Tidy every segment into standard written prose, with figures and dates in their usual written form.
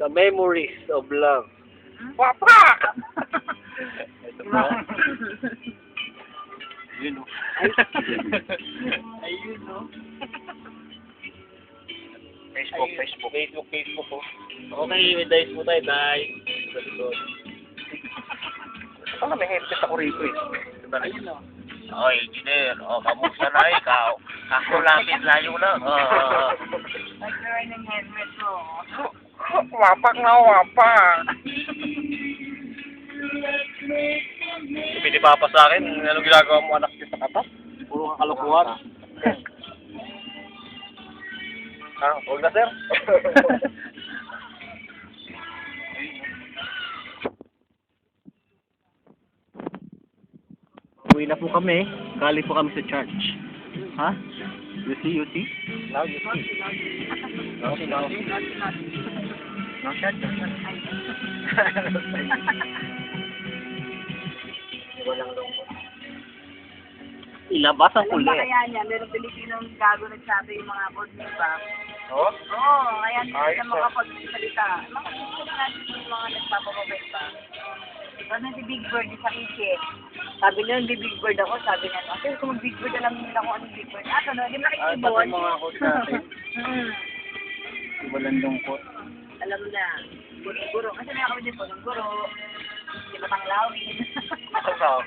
The memories of love. Papa! Ito po. Yun o. Ayun o. Facebook po. Okay, may dice po tayo, dice. Sa likod. Parang may headset ako rito eh. Ayun o. Oh, engineer. Oh, kamusta na ikaw? Ako langit layo lang. Nag-wear ng helmet mo. Wapak na wapak. Hindi pa sa akin. Anong ginagawa mo anak niya sa katas? Puro kang kalukuhan. Huwag na, sir. Uwi na po kami. Galing po kami sa church. Ha? You see? Now you see. No shot. Walang lungkot. Ilabas ang Alam ba kulit. kaya niya, meron Pilipinong gago nagsabi yung mga board ni ba? Oh? Oo, kaya hindi Ayos, sila makapagsalita. Mga susunod natin yung mga nagpapakabay pa. Ano si Big Bird sa kitchen? Sabi niya, hindi Big Bird ako. Sabi niya, kasi kung mag-Big Bird, alam nila kung anong Big Bird. No, hindi nakikibon. Pati mga quote natin. Walang lungkot. Alam mo na, guro. Kasi na kami din po ng guro. Hindi matanglawin. Ano?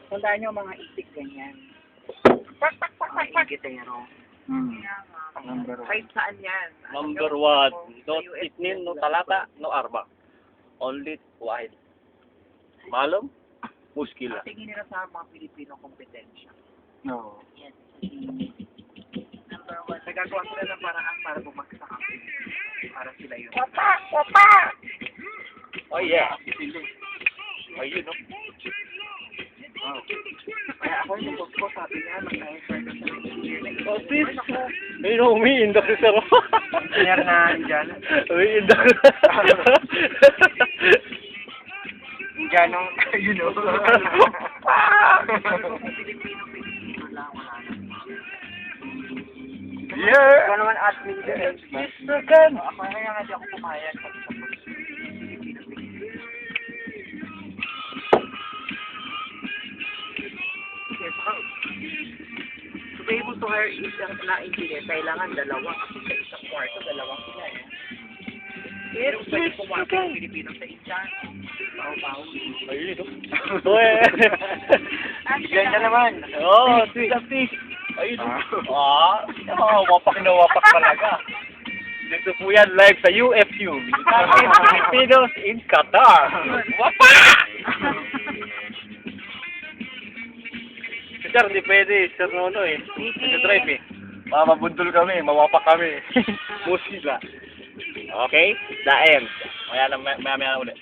Tandaan niyo mga isik ganyan. Mga ingitero. Number one. Kahit saan yan. Number 1. No itnin, no talata, no arba. Only wahid. Malum? Muskila. Tingin nila sa mga Pilipino kompetensya. No. Yes. Number 1. Nagagawa sila ng paraan para bumagsak ang para sila yun. Papa! Oh yeah. Ayun, no? Kaya ako yung boss ko, sabi niya, mag-na-effort ka sa engineer. Oh, sis. Ayun, no, umiindak si Sir. Engineer na dyan. Umiindak. Indianong, you know. Pilipino lang, wala na. Yeah. Ikaw naman admin din eh. Mr. Ken. Ako kaya nga di ako pumayag pag sa boss. To be able to hire isang na-engineer, kailangan dalawa. Kasi sa isang kwarto, dalawang sila eh. Pero pwede pumasok ng Pilipino sa isa. Baho-baho. Ayun, no? Uy. Diyan ka naman. Oh, sis. Ayun, no? Wapak na wapak talaga. Dito po yan live sa UFU. United Filipinos in Qatar. Wapak! Sir, hindi pwede. Sir, no, eh. Nag-drive eh. Mamabundol kami, mawapak kami. Musila. Okay? The end. Maya na ulit.